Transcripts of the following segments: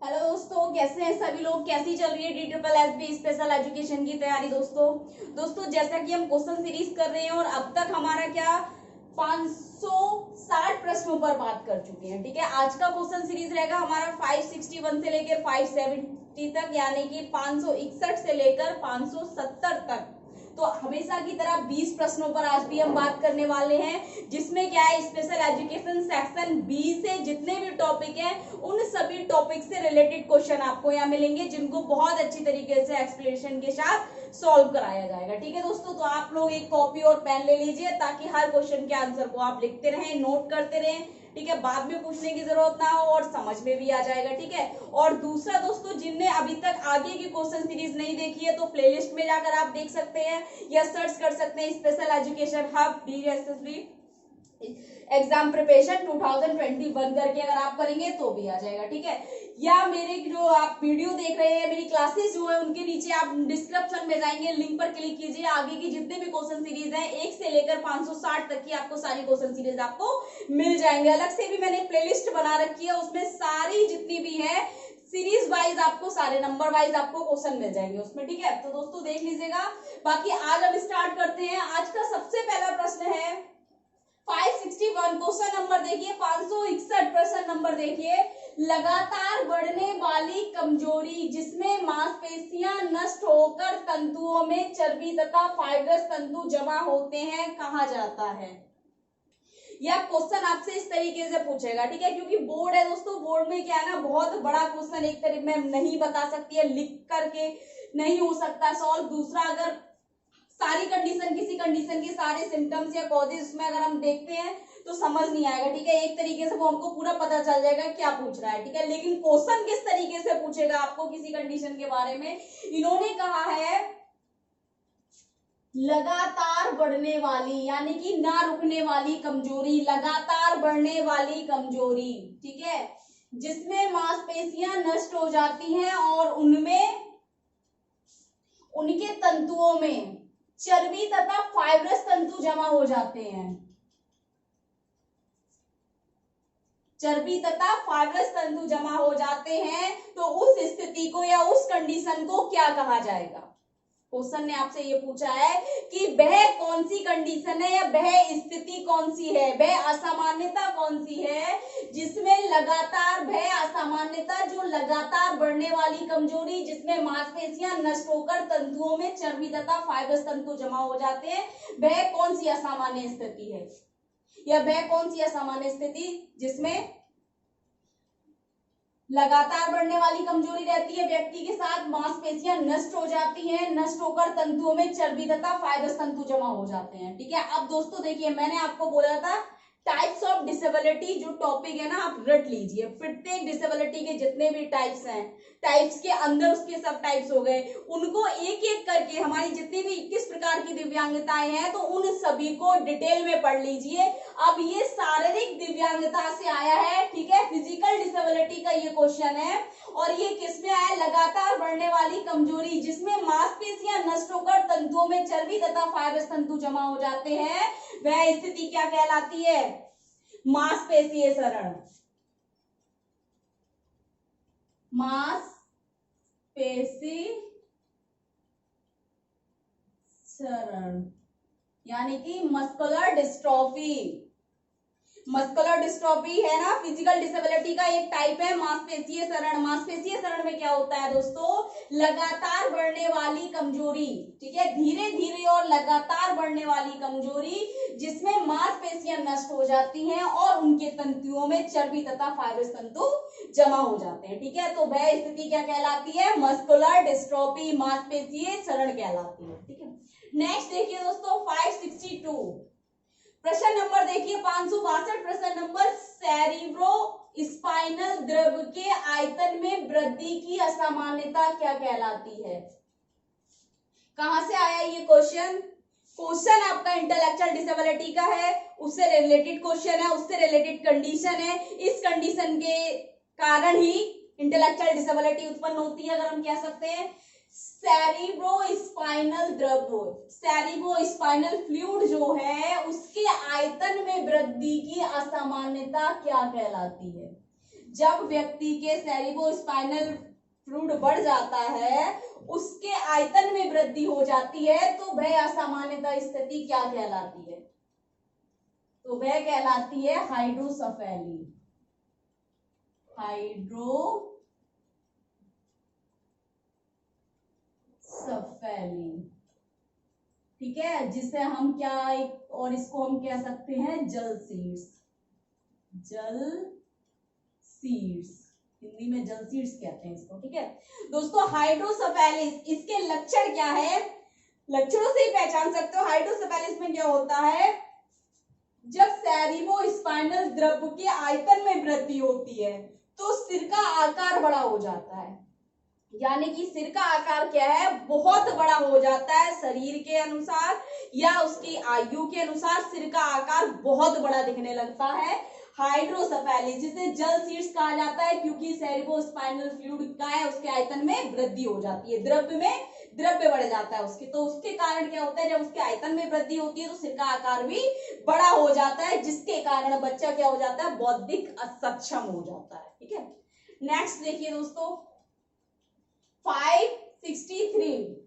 Hello दोस्तों, कैसे हैं सभी लोग। कैसी चल रही है DSSB स्पेशल एजुकेशन की तैयारी। दोस्तों जैसा कि हम क्वेश्चन सीरीज कर रहे हैं और अब तक हमारा क्या 560 प्रश्नों पर बात कर चुके हैं। ठीक है, आज का क्वेश्चन सीरीज रहेगा हमारा 561 से लेकर 570 तक, यानी कि 561 से लेकर 570 तक। तो हमेशा की तरह 20 प्रश्नों पर आज भी हम बात करने वाले हैं, जिसमें क्या है स्पेशल एजुकेशन सेक्शन बी से जितने भी टॉपिक हैं उन सभी टॉपिक से रिलेटेड क्वेश्चन आपको यहाँ मिलेंगे, जिनको बहुत अच्छी तरीके से एक्सप्लेनेशन के साथ सॉल्व कराया जाएगा। ठीक है दोस्तों, तो आप लोग एक कॉपी और पेन ले लीजिए ताकि हर क्वेश्चन के आंसर को आप लिखते रहें, नोट करते रहें। ठीक है, बाद में पूछने की जरूरत ना हो और समझ में भी आ जाएगा। ठीक है, और दूसरा दोस्तों, जिनने अभी तक आगे की क्वेश्चन सीरीज नहीं देखी है तो प्लेलिस्ट में जाकर आप देख सकते हैं या सर्च कर सकते हैं special education hub DSSB exam preparation 2021 करके अगर आप करेंगे तो भी आ जाएगा। ठीक है, या मेरे जो आप वीडियो देख रहे हैं, मेरी क्लासेस जो है उनके नीचे आप डिस्क्रिप्शन में जाएंगे, लिंक पर क्लिक कीजिए। आगे की जितने भी क्वेश्चन सीरीज हैं 1 से लेकर 560 तक की आपको सारी क्वेश्चन सीरीज आपको मिल जाएंगे। अलग से भी मैंने प्लेलिस्ट बना रखी है, उसमें सारी जितनी भी है सीरीज वाइज आपको सारे नंबर वाइज आपको क्वेश्चन मिल जाएंगे उसमें। ठीक है, तो दोस्तों देख लीजिएगा। बाकी आज हम स्टार्ट करते हैं। आज का सबसे पहला प्रश्न है 561 क्वेश्चन नंबर देखिए, 561 प्रश्न नंबर देखिए। लगातार बढ़ने वाली कमजोरी जिसमें मांसपेशियां नष्ट होकर तंतुओं में चर्बी तथा फाइब्रस तंतु जमा होते हैं, कहा जाता है। यह क्वेश्चन आपसे इस तरीके से पूछेगा। ठीक है, क्योंकि बोर्ड है दोस्तों, बोर्ड में क्या है ना, बहुत बड़ा क्वेश्चन एक तरीके में नहीं बता सकती है, लिख करके नहीं हो सकता सॉल्व। दूसरा, अगर सारी कंडीशन, किसी कंडीशन के सारे सिम्टम्स या कॉजेज उसमें अगर हम देखते हैं तो समझ नहीं आएगा। ठीक है, एक तरीके से वो हमको पूरा पता चल जाएगा क्या पूछ रहा है। ठीक है, लेकिन क्वेश्चन किस तरीके से पूछेगा आपको किसी कंडीशन के बारे में, इन्होंने कहा है लगातार बढ़ने वाली, यानी कि ना रुकने वाली कमजोरी, लगातार बढ़ने वाली कमजोरी। ठीक है, जिसमें मांसपेशियां नष्ट हो जाती हैं और उनमें, उनके तंतुओं में चर्बी तथा फाइब्रस तंतु जमा हो जाते हैं। चर्बी तथा फाइब्रस तंतु जमा हो जाते हैं, तो उस स्थिति को या उस कंडीशन को क्या कहा जाएगा। क्वेश्चन ने आपसे ये पूछा है कि वह कौन सी कंडीशन है या वह स्थिति कौन सी है, वह असामान्यता कौन सी है जिसमें लगातार, वह असामान्यता जो लगातार बढ़ने वाली कमजोरी जिसमें मांसपेशियां नष्ट होकर तंतुओं में चर्बी तथा फाइब्रस तंतु जमा हो जाते हैं, वह कौन सी असामान्य स्थिति है, या वह कौन सी असामान्य स्थिति जिसमें लगातार बढ़ने वाली कमजोरी रहती है व्यक्ति के साथ, मांसपेशियां नष्ट हो जाती हैं, नष्ट होकर तंतुओं में चर्बी तथा फाइब्रस तंतु जमा हो जाते हैं। ठीक है, अब दोस्तों देखिए, मैंने आपको बोला था टाइप्स ऑफ डिसेबिलिटी जो टॉपिक है ना आप रट लीजिए। प्रत्येक डिसेबिलिटी के जितने भी टाइप्स हैं, टाइप्स के अंदर उसके सब टाइप्स हो गए, उनको एक एक करके हमारी जितनी भी 21 प्रकार की दिव्यांगताएं हैं तो उन सभी को डिटेल में पढ़ लीजिए। अब ये शारीरिक दिव्यांगता से आया है। ठीक है, फिजिकल डिसेबिलिटी का ये क्वेश्चन है और ये किसमें आया, लगातार बढ़ने वाली कमजोरी जिसमें मांसपेशियां नष्ट होकर तंतुओं में चर्बी तथा फाइब्रस तंतु जमा हो जाते हैं, वह स्थिति क्या कहलाती है, मांसपेशीय क्षरण। मांसपेशी क्षरण यानी कि मस्कुलर डिस्ट्रॉफी। मस्कुलर डिस्ट्रॉफी है ना, फिजिकल डिसेबिलिटी का एक टाइप है मांसपेशीय क्षरण। मांसपेशीय क्षरण में क्या होता है दोस्तों, लगातार बढ़ने वाली कमजोरी। ठीक है, धीरे धीरे और लगातार बढ़ने वाली कमजोरी जिसमें मांसपेशियां नष्ट हो जाती हैं और उनके तंतुओं में चर्बी तथा फाइब्रस तंतु जमा हो जाते हैं। ठीक है, तो वह स्थिति क्या कहलाती है, मस्कुलर डिस्ट्रॉफी, मांसपेशीय क्षरण कहलाती है। ठीक है, नेक्स्ट देखिए दोस्तों 562 प्रश्न नंबर देखिए, 562 प्रश्न नंबर, सेरिब्रो स्पाइनल द्रव के आयतन में वृद्धि की असामान्यता क्या कहलाती है। कहां से आया ये क्वेश्चन, क्वेश्चन आपका इंटेलेक्चुअल डिसेबिलिटी का है, उससे रिलेटेड क्वेश्चन है, उससे रिलेटेड कंडीशन है। इस कंडीशन के कारण ही इंटेलेक्चुअल डिसेबिलिटी उत्पन्न होती है। अगर हम कह सकते हैं सेरिब्रोस्पाइनल द्रव, सेरिब्रोस्पाइनल फ्लूइड जो है उसके आयतन में वृद्धि की असामान्यता क्या कहलाती है। जब व्यक्ति के सेरिब्रोस्पाइनल फ्लूइड बढ़ जाता है, उसके आयतन में वृद्धि हो जाती है, तो वह असामान्यता स्थिति क्या कहलाती है? तो वह कहलाती है हाइड्रोसेफेली। हाइड्रोसेफेली, ठीक है, जिसे हम क्या और इसको हम कह सकते हैं जल सीड्स। जल सीड्स, हिंदी में जल सीड्स कहते हैं इसको, ठीक है दोस्तों। हाइड्रोसेफेलिस, इसके लक्षण क्या है? लक्षणों से ही पहचान सकते हो। हाइड्रोसेफेलिस में क्या होता है? जब सेरिब्रोस्पाइनल द्रव के आयतन में वृद्धि होती है तो सिर का आकार बड़ा हो जाता है, यानी कि सिर का आकार क्या है? बहुत बड़ा हो जाता है। शरीर के अनुसार या उसकी आयु के अनुसार सिर का आकार बहुत बड़ा दिखने लगता है। हाइड्रोसेफेलिस, जिसे जल सीड्स कहा जाता है, क्योंकि सेरिब्रोस्पाइनल फ्लूइड का है, उसके आयतन में वृद्धि हो जाती है, द्रव्य बढ़ जाता है उसके, तो उसके कारण क्या होता है? जब उसके आयतन में वृद्धि होती है तो सिर का आकार भी बड़ा हो जाता है, जिसके कारण बच्चा क्या हो जाता है? बौद्धिक असक्षम हो जाता है, ठीक है। नेक्स्ट देखिए दोस्तों 563,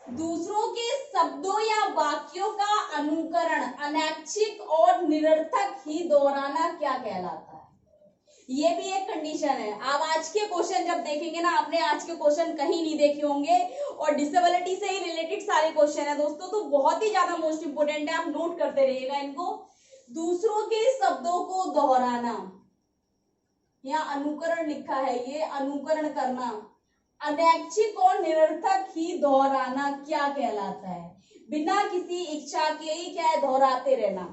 दूसरों के शब्दों या वाक्यों का अनुकरण, अनैच्छिक और निरर्थक ही दोहराना क्या कहलाता है? ये भी एक कंडीशन है। आप आज के क्वेश्चन जब देखेंगे ना, आपने आज के क्वेश्चन कहीं नहीं देखे होंगे और डिसेबिलिटी से ही रिलेटेड सारे क्वेश्चन है दोस्तों, तो बहुत ही ज्यादा मोस्ट इंपोर्टेंट है, आप नोट करते रहिएगा इनको। दूसरों के शब्दों को दोहराना, यहाँ अनुकरण लिखा है, ये अनुकरण करना, अनैच्छिक और निरर्थक ही दोहराना क्या कहलाता है? बिना किसी इच्छा के ही क्या है? दोहराते रहना,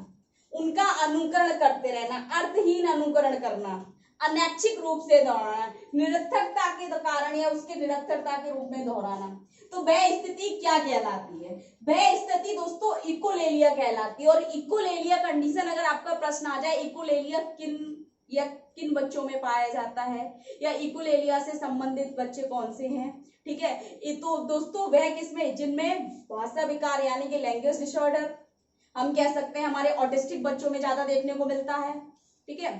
उनका अनुकरण करते रहना, अर्थहीन अनुकरण करना, अनैच्छिक रूप से दोहराना, निरर्थकता के कारण या उसके निरर्थकता के रूप में दोहराना, तो वह स्थिति क्या कहलाती है? वह स्थिति दोस्तों इकोलेलिया कहलाती है। और इकोलेलिया कंडीशन अगर आपका प्रश्न आ जाए, इकोलेलिया किन बच्चों में पाया जाता है या इकोलेलिया से संबंधित बच्चे कौन से हैं, ठीक है, ये तो दोस्तों वह किसमें? जिनमें भाषा विकार यानी कि लैंग्वेज डिसऑर्डर, हम कह सकते हैं हमारे ऑटिस्टिक बच्चों में ज्यादा देखने को मिलता है, ठीक है,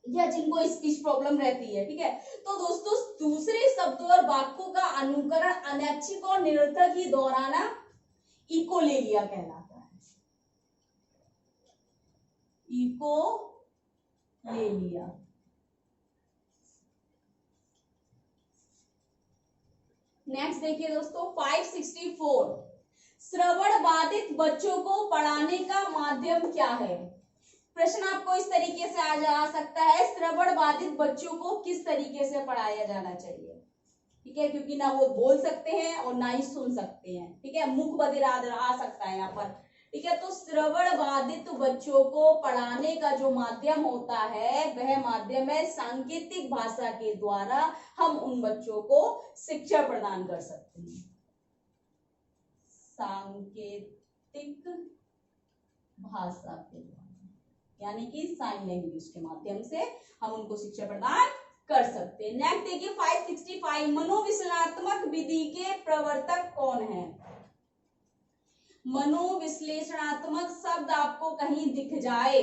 या जिनको स्पीच प्रॉब्लम रहती है, ठीक है। तो दोस्तों दूसरे शब्दों और वाक्यों का अनुकरण, अनैच्छिक और निरर्थक ही दोहराना इकोलेलिया कहलाता है। इकोलेलिया। नेक्स्ट देखिए दोस्तों 564, श्रवण बाधित बच्चों को पढ़ाने का माध्यम क्या है? प्रश्न आपको इस तरीके से आ जा सकता है, श्रवण बाधित बच्चों को किस तरीके से पढ़ाया जाना चाहिए, ठीक है, क्योंकि ना वो बोल सकते हैं और ना ही सुन सकते हैं, ठीक है, मुख बधिर आ सकता है यहाँ पर, ठीक है। तो श्रवण बाधित बच्चों को पढ़ाने का जो माध्यम होता है वह माध्यम है सांकेतिक भाषा के द्वारा हम उन बच्चों को शिक्षा प्रदान कर सकते हैं। सांकेतिक भाषा के द्वारा, यानी कि साइन लैंग्वेज के माध्यम से हम उनको शिक्षा प्रदान कर सकते हैं। नेक्स्ट देखिए 565, मनोविश्लेषणात्मक विधि के प्रवर्तक कौन है? मनोविश्लेषणात्मक शब्द आपको कहीं दिख जाए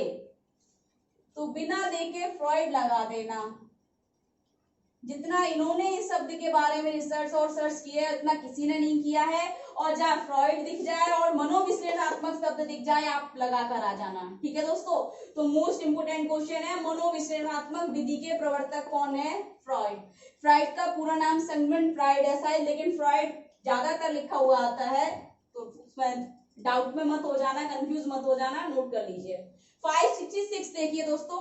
तो बिना देखे फ्रॉइड लगा देना। जितना इन्होंने इस शब्द के बारे में रिसर्च और सर्च किया है उतना किसी ने नहीं किया है, और जहाँ फ्रॉइड दिख जाए और मनोविश्लेषणात्मक शब्द दिख जाए आप लगा कर आ जाना, ठीक है दोस्तों। तो मोस्ट इंपोर्टेंट क्वेश्चन है, मनोविश्लेषणात्मक विधि के प्रवर्तक कौन है? फ्रॉइड। फ्रॉइड का पूरा नाम सिगमंड फ्रॉइड ऐसा है, लेकिन फ्रॉइड ज्यादातर लिखा हुआ आता है, तो उसमें डाउट में मत हो जाना, कंफ्यूज मत हो जाना, नोट कर लीजिए। 566 देखिए दोस्तों,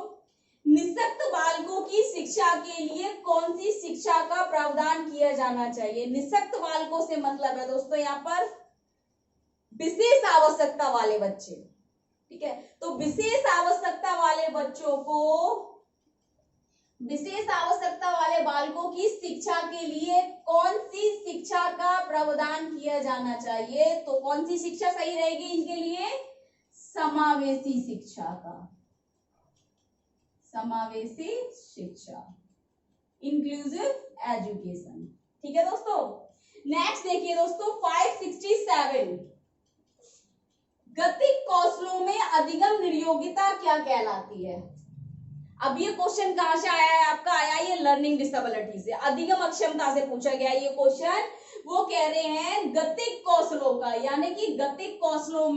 निःशक्त बालकों की शिक्षा के लिए कौन सी शिक्षा का प्रावधान किया जाना चाहिए? निःशक्त बालकों से मतलब है दोस्तों यहाँ पर विशेष आवश्यकता वाले बच्चे, ठीक है। तो विशेष आवश्यकता वाले बच्चों को, विशेष आवश्यकता वाले बालकों की शिक्षा के लिए कौन सी शिक्षा का प्रावधान किया जाना चाहिए? तो कौन सी शिक्षा सही रहेगी इनके लिए? समावेशी शिक्षा का, समावेशी शिक्षा, इंक्लूसिव एजुकेशन, ठीक है दोस्तों। नेक्स्ट देखिए दोस्तों 567, गतिक कौशलों में अधिगम निर्योग्यता क्या कहलाती है? अब ये क्वेश्चन कहां से आया है आपका? आया ये लर्निंग डिसेबिलिटी से, अधिगम अक्षमता से पूछा गया ये क्वेश्चन। वो कह रहे हैं गतिक कौशलों का, यानी कि गतिक कौशलों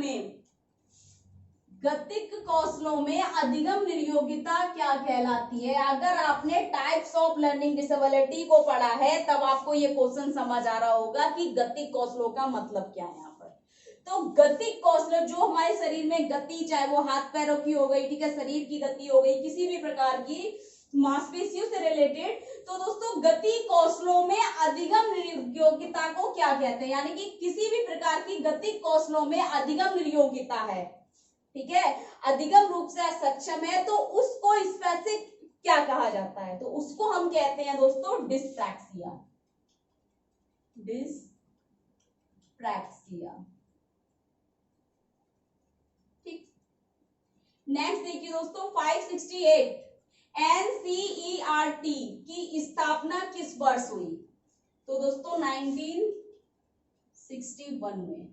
में अधिगम निर्योग्यता क्या कहलाती है? अगर आपने टाइप्स ऑफ लर्निंग डिसेबिलिटी को पढ़ा है तब आपको ये क्वेश्चन समझ आ रहा होगा कि गतिक कौशलों का मतलब क्या है यहाँ पर। तो गतिक कौशल जो हमारे शरीर में गति, चाहे वो हाथ पैरों की हो गई, ठीक है, शरीर की गति हो गई, किसी भी प्रकार की मांसपेशियों से रिलेटेड, तो दोस्तों गति कौशलों में अधिगम निर्योग्यता को क्या कहते हैं? यानी कि किसी भी प्रकार की गति कौशलों में अधिगम निर्योग्यता है, ठीक है, अधिगम रूप से असक्षम है, तो उसको स्पेसिफिक क्या कहा जाता है? तो उसको हम कहते हैं दोस्तों डिस्प्रैक्सिया। ठीक। नेक्स्ट देखिए दोस्तों 568 NCERT की स्थापना किस वर्ष हुई? तो दोस्तों 1961 में।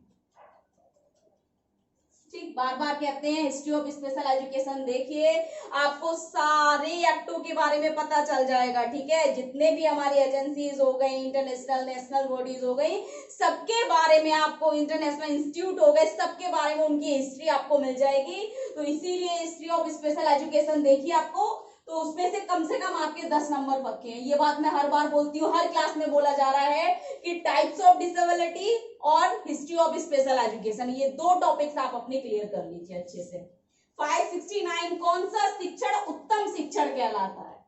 ठीक, बार बार कहते हैं हिस्ट्री ऑफ स्पेशल एजुकेशन देखिए, आपको सारे एक्टों के बारे में पता चल जाएगा, ठीक है, जितने भी हमारी एजेंसीज हो गई, इंटरनेशनल नेशनल बॉडीज हो गई, सबके बारे में आपको, इंटरनेशनल इंस्टीट्यूट हो गए, सबके बारे में उनकी हिस्ट्री आपको मिल जाएगी। तो इसीलिए हिस्ट्री ऑफ स्पेशल एजुकेशन देखिए आपको, तो उसमें से कम आपके 10 नंबर पक्के हैं। ये बात मैं हर बार बोलती हूँ, हर क्लास में बोला जा रहा है कि टाइप्स ऑफ डिसेबिलिटी और हिस्ट्री ऑफ स्पेशल एजुकेशन, ये दो टॉपिक्स आप अपने क्लियर कर लीजिए अच्छे से। 569 कौन सा शिक्षण उत्तम शिक्षण कहलाता है?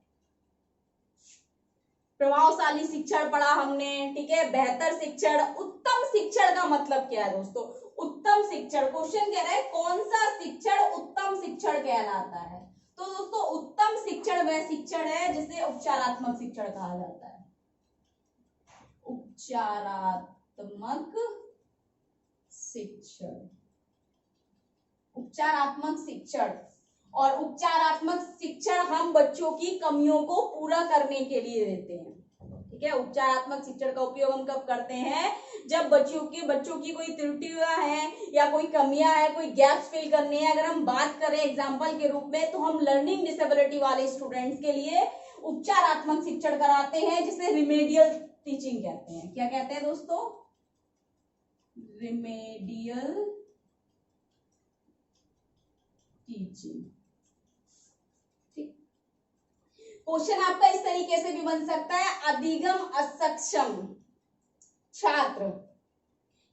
प्रभावशाली शिक्षण पढ़ा हमने, ठीक है, बेहतर शिक्षण। उत्तम शिक्षण का मतलब क्या है दोस्तों? उत्तम शिक्षण, क्वेश्चन कह रहा है कौन सा शिक्षण उत्तम शिक्षण कहलाता है? तो दोस्तों उत्तम शिक्षण वह शिक्षण है जिसे उपचारात्मक शिक्षण कहा जाता है। उपचारात्मक शिक्षण, उपचारात्मक शिक्षण। और उपचारात्मक शिक्षण हम बच्चों की कमियों को पूरा करने के लिए देते हैं, ठीक है। उपचारात्मक शिक्षण का उपयोग हम कब करते हैं? जब बच्चों की कोई त्रुटियां हैं या कोई कमियां हैं, कोई गैप्स फिल करने हैं। अगर हम बात करें एग्जांपल के रूप में, तो हम लर्निंग डिसेबिलिटी वाले स्टूडेंट्स के लिए उपचारात्मक शिक्षण कराते हैं, जिसे रिमेडियल टीचिंग कहते हैं। क्या कहते हैं दोस्तों? Remedial teaching. क्वेश्चन आपका इस तरीके से भी बन सकता है, अधिगम असक्षम छात्र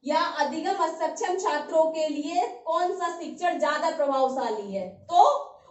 या अधिगम असक्षम छात्रों के लिए कौन सा शिक्षण ज्यादा प्रभावशाली है? तो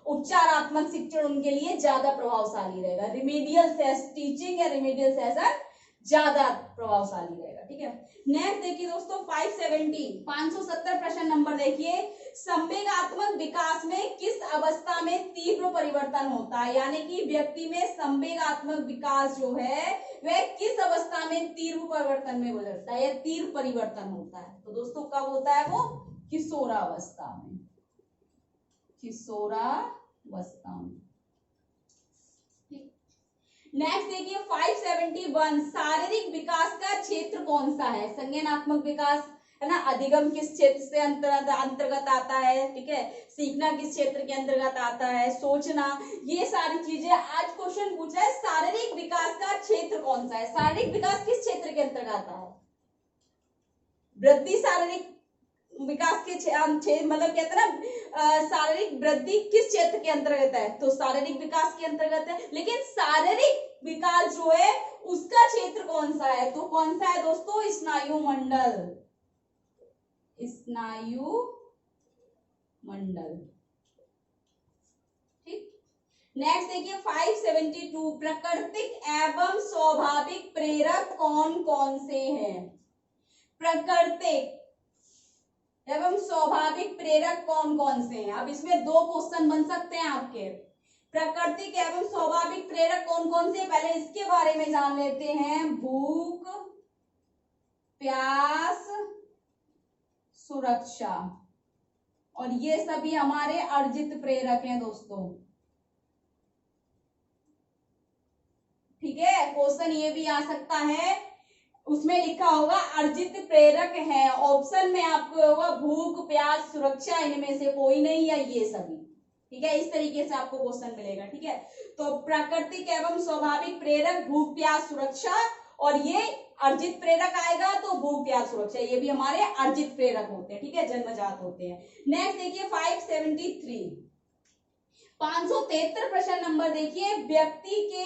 उपचारात्मक शिक्षण उनके लिए ज्यादा प्रभावशाली रहेगा। रिमेडियल टीचिंग या रिमेडियल सेशन ज्यादा प्रभावशाली रहेगा, ठीक है। नेक्स्ट देखिए दोस्तों 570 प्रश्न नंबर देखिए, संवेगात्मक विकास में किस अवस्था में तीव्र परिवर्तन होता है? यानी कि व्यक्ति में संवेगात्मक विकास जो है वह किस अवस्था में तीव्र परिवर्तन में गुजरता है या तीव्र परिवर्तन होता है? तो दोस्तों कब होता है वो? किशोरावस्था में, किशोरावस्था में। नेक्स्ट देखिए 571 शारीरिक विकास का क्षेत्र कौन सा है? संज्ञानात्मक विकास है ना, अधिगम किस क्षेत्र से अंतर्गत आता है, ठीक है, सीखना किस क्षेत्र के अंतर्गत आता है, सोचना, ये सारी चीजें। आज क्वेश्चन पूछा है शारीरिक विकास का क्षेत्र कौन सा है? शारीरिक विकास किस क्षेत्र के अंतर्गत आता है? वृद्धि शारीरिक विकास के मतलब कहते हैं ना, शारीरिक वृद्धि किस क्षेत्र के अंतर्गत है? तो शारीरिक विकास के अंतर्गत है। लेकिन शारीरिक विकास जो है उसका क्षेत्र कौन सा है? तो कौन सा है दोस्तों? स्नायु मंडल, स्नायु मंडल, ठीक। नेक्स्ट देखिए 572 प्राकृतिक एवं स्वाभाविक प्रेरक कौन कौन से हैं? प्राकृतिक एवं स्वाभाविक प्रेरक कौन कौन से हैं? अब इसमें दो क्वेश्चन बन सकते हैं आपके। प्राकृतिक एवं स्वाभाविक प्रेरक कौन कौन से? पहले इसके बारे में जान लेते हैं। भूख, प्यास, सुरक्षा, और ये सभी हमारे अर्जित प्रेरक हैं दोस्तों, ठीक है। क्वेश्चन ये भी आ सकता है, उसमें लिखा होगा अर्जित प्रेरक है, ऑप्शन में आपको होगा भूख, प्यास, सुरक्षा, इनमें से कोई नहीं, या ये सभी, ठीक है, इस तरीके से आपको क्वेश्चन मिलेगा। ठीक है, तो प्राकृतिक एवं स्वाभाविक प्रेरक, भूख प्यास सुरक्षा, और ये अर्जित प्रेरक आएगा तो भूख प्यास सुरक्षा, ये भी हमारे अर्जित प्रेरक होते हैं। ठीक है, जन्मजात होते हैं। नेक्स्ट देखिए 573, 573 प्रश्न नंबर देखिए, व्यक्ति के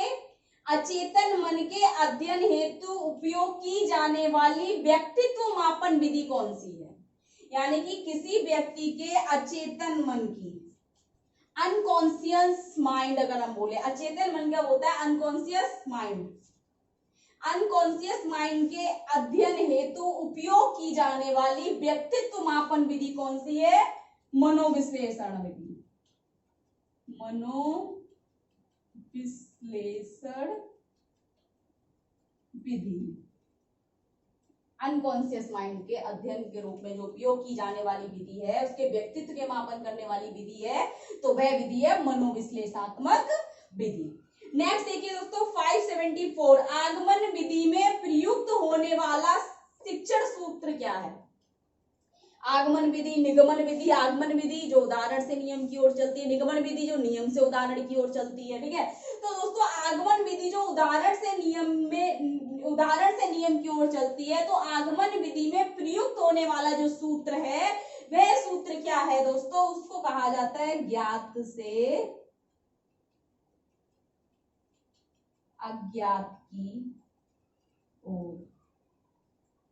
अचेतन मन के अध्ययन हेतु उपयोग की जाने वाली व्यक्तित्व मापन विधि कौन सी है? यानी कि किसी व्यक्ति के अचेतन मन की, अनकॉन्शियस माइंड अगर हम बोले, अचेतन मन क्या होता है? Unconscious mind. अनकॉन्शियस माइंड के अध्ययन हेतु उपयोग की जाने वाली व्यक्तित्व मापन विधि कौन सी है? मनोविश्लेषण विधि। मनोविश्लेषण विधि अनकॉन्शियस माइंड के अध्ययन के रूप में जो उपयोग की जाने वाली विधि है, उसके व्यक्तित्व के मापन करने वाली विधि है, तो वह विधि है मनोविश्लेषणात्मक विधि। नेक्स्ट देखिए दोस्तों 574, आगमन विधि में प्रयुक्त होने वाला शिक्षण सूत्र क्या है? आगमन विधि, निगमन विधि। आगमन विधि जो उदाहरण से नियम की ओर चलती है, निगमन विधि जो नियम से उदाहरण की ओर चलती है। ठीक है, तो दोस्तों आगमन विधि जो उदाहरण से नियम की ओर चलती है, तो आगमन विधि में प्रयुक्त होने वाला जो सूत्र है, वह सूत्र क्या है दोस्तों? उसको कहा जाता है ज्ञात से अज्ञात की ओर।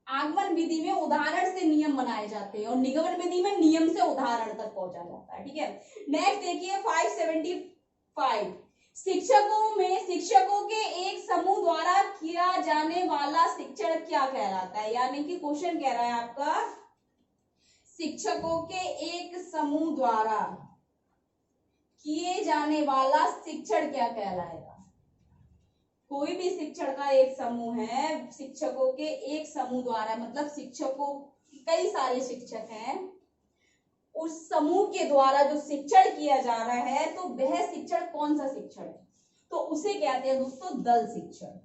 आगमन विधि में उदाहरण से नियम बनाए जाते हैं और निगमन विधि में नियम से उदाहरण तक पहुंचा जाता है। ठीक है, नेक्स्ट देखिए 575, शिक्षकों के एक समूह द्वारा किया जाने वाला शिक्षण क्या कहलाता है? यानी कि क्वेश्चन कह रहा है आपका, शिक्षकों के एक समूह द्वारा किए जाने वाला शिक्षण क्या कहलाएगा? कोई भी शिक्षण का एक समूह है, शिक्षकों के एक समूह द्वारा, मतलब शिक्षकों कई सारे शिक्षक हैं, उस समूह के द्वारा जो शिक्षण किया जा रहा है, तो वह शिक्षण कौन सा शिक्षण है? तो उसे कहते हैं दोस्तों दल शिक्षण।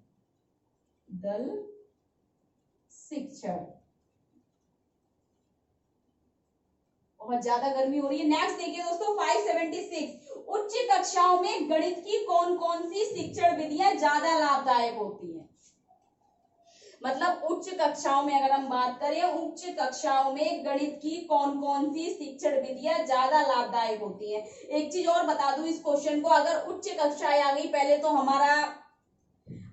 दल शिक्षण। बहुत ज्यादा गर्मी हो रही है। नेक्स्ट देखिए दोस्तों 576, उच्च कक्षाओं में गणित की कौन कौन सी शिक्षण विधियां ज्यादा लाभदायक होती हैं? मतलब उच्च कक्षाओं में अगर हम बात करें, उच्च कक्षाओं में गणित की कौन कौन सी शिक्षण विधियां ज्यादा लाभदायक होती हैं? एक चीज और बता दूं इस क्वेश्चन को, अगर उच्च कक्षाएं आ गई पहले तो हमारा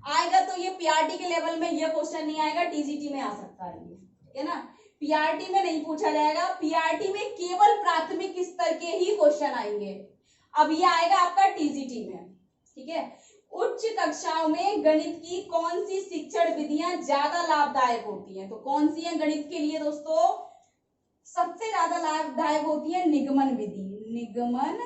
आएगा, तो ये पीआरटी के लेवल में ये क्वेश्चन नहीं आएगा, टीजीटी में आ सकता है ये, ठीक है ना। पीआरटी में नहीं पूछा जाएगा, पीआरटी में केवल प्राथमिक स्तर के ही क्वेश्चन आएंगे। अब ये आएगा आपका टीजीटी में। ठीक है, उच्च कक्षाओं में गणित की कौन सी शिक्षण विधियां ज्यादा लाभदायक होती हैं? तो कौन सी है गणित के लिए दोस्तों? सबसे ज्यादा लाभदायक होती है निगमन विधि। निगमन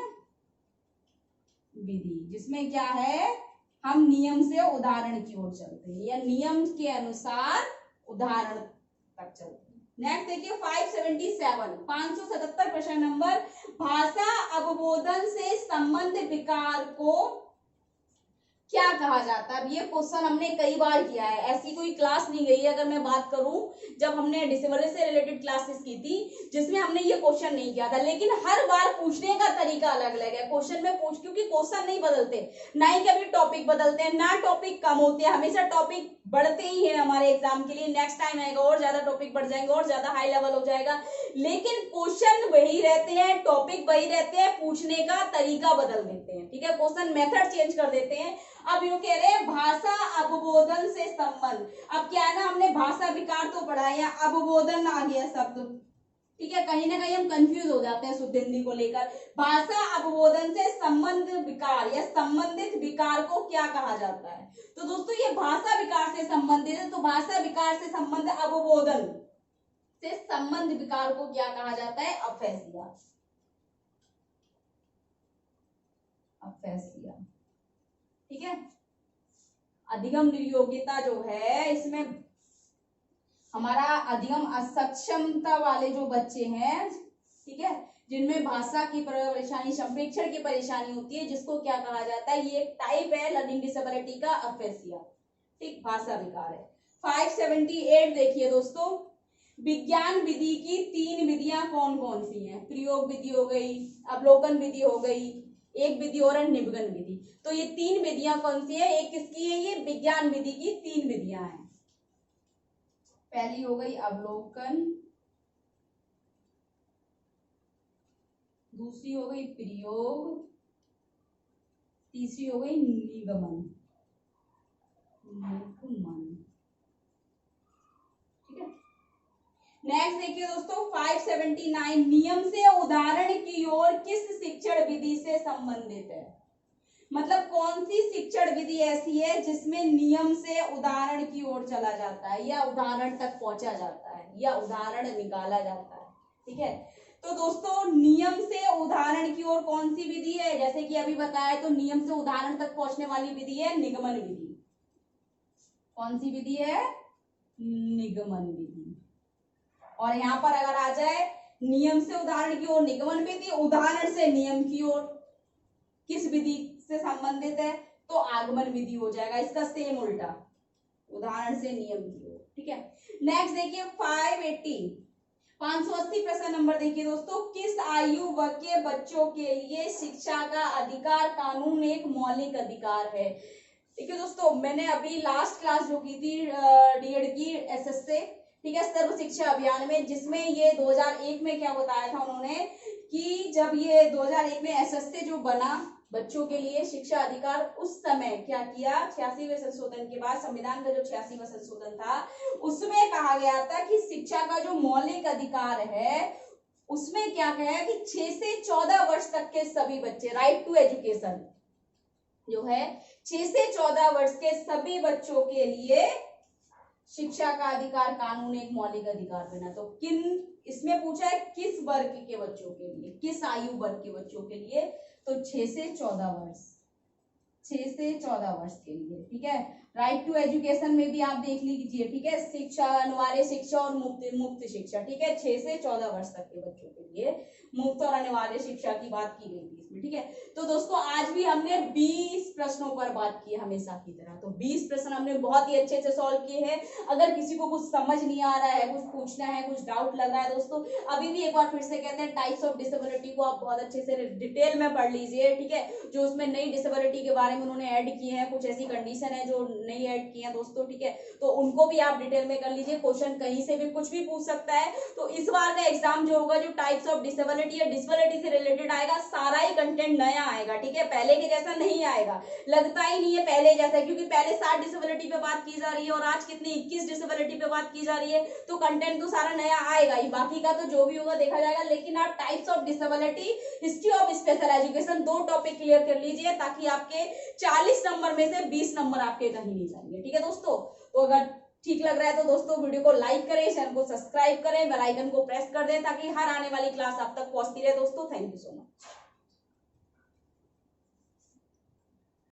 विधि जिसमें क्या है, हम नियम से उदाहरण की ओर चलते हैं या नियम के अनुसार उदाहरण तक चलते हैं। नेक्स्ट देखिए 577, 577 प्रश्न नंबर, भाषा अवबोधन से संबंध विकार को क्या कहा जाता है? अब ये क्वेश्चन हमने कई बार किया है, ऐसी कोई क्लास नहीं गई है अगर मैं बात करूं, जब हमने डिसेबल से रिलेटेड क्लासेस की थी जिसमें हमने ये क्वेश्चन नहीं किया था, लेकिन हर बार पूछने का तरीका अलग अलग है। क्वेश्चन में पूछ, क्योंकि क्वेश्चन नहीं बदलते, ना ही कभी टॉपिक बदलते हैं, ना टॉपिक कम होते हैं, हमेशा टॉपिक बढ़ते ही है हमारे एग्जाम के लिए। नेक्स्ट टाइम आएगा और ज्यादा टॉपिक बढ़ जाएंगे और ज्यादा हाई लेवल हो जाएगा, लेकिन क्वेश्चन वही रहते हैं, टॉपिक वही रहते हैं, पूछने का तरीका बदल देते हैं। ठीक है, क्वेश्चन मेथड चेंज कर देते हैं। अब यूं कह रहे हैं भाषा अवबोधन से संबंध, अब क्या है ना, हमने भाषा विकार तो पढ़ा है, अवबोधन आ गया शब्द। ठीक है, कहीं ना कहीं हम कंफ्यूज हो जाते हैं शुद्ध हिंदी को लेकर। भाषा अवबोधन से संबंध विकार या संबंधित विकार को क्या कहा जाता है? तो दोस्तों ये भाषा विकार से संबंधित है, तो भाषा विकार से संबंध अवबोधन से संबंध विकार को क्या कहा जाता है? अफेसिया। अफेसिया। ठीक है, अधिगम निर्योग्यता जो है, इसमें हमारा अधिगम असक्षमता वाले जो बच्चे हैं, ठीक है, जिनमें भाषा की परेशानी, संप्रेक्षण की परेशानी होती है, जिसको क्या कहा जाता है? ये एक टाइप है लर्निंग डिसेबिलिटी का, अफेसिया। ठीक, भाषा विकार है। 578 देखिए दोस्तों, विज्ञान विधि की 3 विधियां कौन कौन सी हैं? प्रयोग विधि हो गई, अवलोकन विधि हो गई, एक विधि और है निबंधन विधि। तो ये 3 विधियां कौन सी है? एक किसकी है? ये विज्ञान विधि की 3 विधियां हैं। पहली हो गई अवलोकन, दूसरी हो गई प्रयोग, तीसरी हो गई निगमन। ठीक है। नेक्स्ट देखिए दोस्तों 579, नियम से उदाहरण की ओर किस शिक्षण विधि से संबंधित है? मतलब कौन सी शिक्षण विधि ऐसी है जिसमें नियम से उदाहरण की ओर चला जाता है या उदाहरण तक पहुंचा जाता है या उदाहरण निकाला जाता है। ठीक है, तो दोस्तों नियम से उदाहरण की ओर कौन सी विधि है? जैसे कि अभी बताया, तो नियम से उदाहरण तक पहुंचने वाली विधि है निगमन विधि। कौन सी विधि है? निगमन विधि। और यहां पर अगर आ जाए नियम से उदाहरण की ओर निगमन विधि, उदाहरण से नियम की ओर किस विधि से संबंधित है? तो आगमन विधि हो जाएगा, इसका सेम उल्टा, उदाहरण से नियम की ओर। ठीक है। नेक्स्ट देखिए 580 प्रश्न नंबर देखिए दोस्तों, किस आयु वर्ग के बच्चों के लिए शिक्षा का अधिकार कानून एक मौलिक अधिकार है? देखिए दोस्तों, मैंने अभी लास्ट क्लास जो की थी डीएड की एसएस से, ठीक है, सर्व शिक्षा अभियान में, जिसमें ये 2001 में क्या बताया था उन्होंने कि जब ये 2001 में एसएस जो बना बच्चों के लिए शिक्षा अधिकार, उस समय क्या किया, 86वें संशोधन के बाद संविधान का जो 86वां संशोधन था उसमें कहा गया था कि शिक्षा का जो मौलिक अधिकार है उसमें क्या कहा कि 6 से 14 वर्ष तक के सभी बच्चे, राइट टू एजुकेशन जो है 6 से 14 वर्ष के सभी बच्चों के लिए शिक्षा का अधिकार कानून एक मौलिक अधिकार बना। तो किन, इसमें पूछा है किस वर्ग के बच्चों के लिए, किस आयु वर्ग के बच्चों के लिए? तो 6 से 14 वर्ष, 6 से 14 वर्ष के लिए। ठीक है, राइट टू एजुकेशन में भी आप देख लीजिए। ठीक है, शिक्षा, अनिवार्य शिक्षा और मुफ्त शिक्षा। ठीक है, 6 से 14 वर्ष तक के बच्चों के लिए मुफ्त और अनिवार्य शिक्षा की बात की गई थी इसमें। ठीक है, तो दोस्तों आज भी हमने 20 प्रश्नों पर बात की हमेशा की तरह। तो 20 प्रश्न हमने बहुत ही अच्छे से सॉल्व किए हैं। अगर किसी को कुछ समझ नहीं आ रहा है, कुछ पूछना है, कुछ डाउट लग रहा है दोस्तों, अभी भी एक बार फिर से कहते हैं टाइप्स ऑफ डिसेबिलिटी को आप बहुत अच्छे से डिटेल में पढ़ लीजिए। ठीक है, जो उसमें नई डिसेबिलिटी के बारे में उन्होंने ऐड किए हैं, कुछ ऐसी कंडीशन है जो नहीं ऐड की है दोस्तों। ठीक है, तो उनको भी आप डिटेल में कर लीजिए। क्वेश्चन कहीं से भी कुछ भी पूछ सकता है। तो इस बार का एग्जाम जो होगा, जो टाइप्स ऑफ डिसेबिलिटी या डिसेबिलिटी से रिलेटेड आएगा, सारा ही कंटेंट नया आएगा। ठीक है, पहले के जैसा नहीं आएगा, लगता ही नहीं है पहले जैसा, क्योंकि पहले 60 डिसेबिलिटी पे बात की जा रही है और आज कितनी 21 डिसेबिलिटी पे बात की जा रही है। तो कंटेंट तो सारा नया आएगा ही, बाकी का तो जो भी होगा देखा जाएगा। लेकिन आप types of disability, history of special education, 2 topic clear कर लीजिए, ताकि आपके 40 नंबर में से 20 नंबर आपके कहीं नहीं जाएंगे। ठीक है दोस्तों, तो अगर ठीक लग रहा है तो दोस्तों वीडियो को लाइक करें, चैनल को सब्सक्राइब करें, बेल आइकन को प्रेस कर दें, ताकि हर आने वाली क्लास आप तक पहुंचती रहे दोस्तों। Thank you so much.